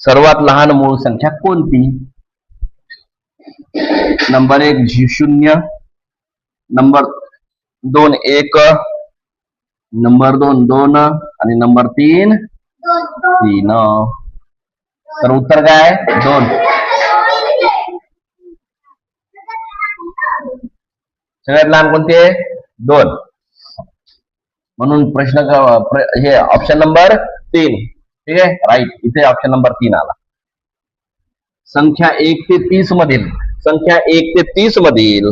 सर्वात लहान मूळ संख्या कोणती? नंबर 1 0, नंबर 2 1, नंबर 2 2 आणि नंबर 3 3. तर उत्तर काय? 2. सगळ्यात लहान कोणते? 2. म्हणून हे ऑप्शन नंबर 3. ठीक आहे, राईट. इथे ऑप्शन नंबर 3 आला. संख्या 1 ते 30 मधील संख्या 1 ते 30 मधील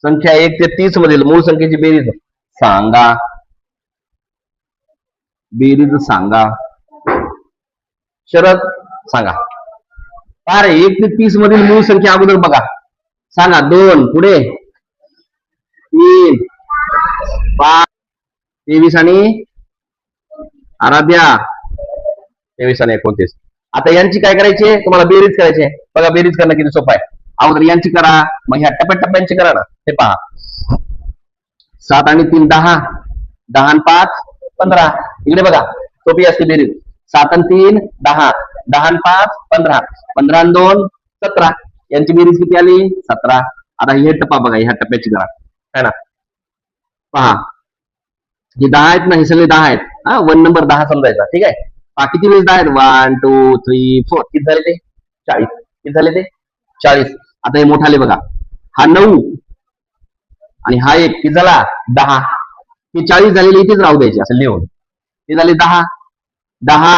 संख्या 1 ते 30 मधील मूळ संख्येची बेरीज सांगा. बेरीज सांगा. शरद सांगा. अरे 1 ते 30 मधील मूळ संख्या अगोदर बघा. सांगा. 2 पुढे 3 5 23 आणि आराध्या 23 आणि 29. आता यांची काय करायची? तुम्हाला बेरीज करायची. बघा बेरीज करणं किती सोपं आहे. अगोदर यांची करा, मग ह्या टप्प्याटप्प्यांची करा ना. हे पहा. 7 आणि 3 10, 10 आणि 5 15. इकडे बघा सोपी असते बेरीज. 7 आणि 3 10, 10 आणि 5 15, 15 आणि 2 17. यांची बेरीज किती आली? 17. आता हे टप्पा बघा, ह्या टप्प्याची करा है ना. पहा हे 10 आहेत ना, हे सगळे 10 आहेत. हा 1 नंबर 10 समजायचा. ठीक आहे. पहा किती वेळेस 10 आहेत? 1 2 3 4. किती झाले ते? 40. किती झाले ते? 40. आता हे मोठाले बघा. हा 9 आणि हा 1 किती झाला? 10. हे 40 झालेले इथेच राहू द्यायचे असं लिहून. हे झाले 10 10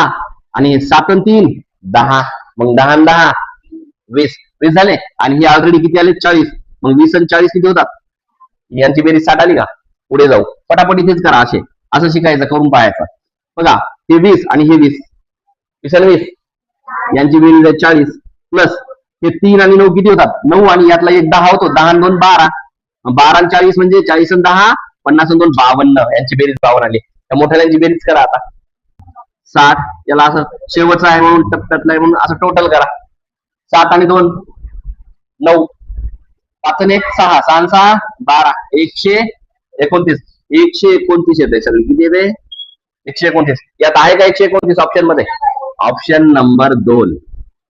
आणि 7 आणि 3 10. मग 10 आणि 10 20. 20 झाले. आणि हे ऑलरेडी किती आले? 40. मग 20 आणि 40 किती होतात? यांची बेरीज 60 आली का? पुढे जाऊ. पटापट इथेच करा. असं शिकायचं, करून पाहायचं. बघा हे 20 आणि हे 20. 20 आणि 20 यांची बेरीज आहे 40. प्लस हे 3 आणि 9 किती होतात? 9 आणि यातला एक 10 होतो. 10 आणि 2 12. 12 आणि 40 म्हणजे 40 आणि 10 50 आणि 2 52. यांची बेरीज 52 आली. त्या मोठ्याची बेरीज करा आता. 60. याला असं शेवटचं आहे म्हणून, टप्प्यातलं आहे म्हणून असं टोटल करा. 7 आणि 2 9, 5 आणि 1 6, 6 आणि 6 12. 129. 129 येते सगळी. किती येते? 129. यात आहे का 129 ऑप्शन मध्ये? Option number 2.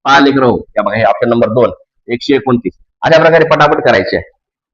पहा लेकरो, या बघा हे ऑप्शन नंबर 2 129. अशा प्रकारे पटापट करायचे.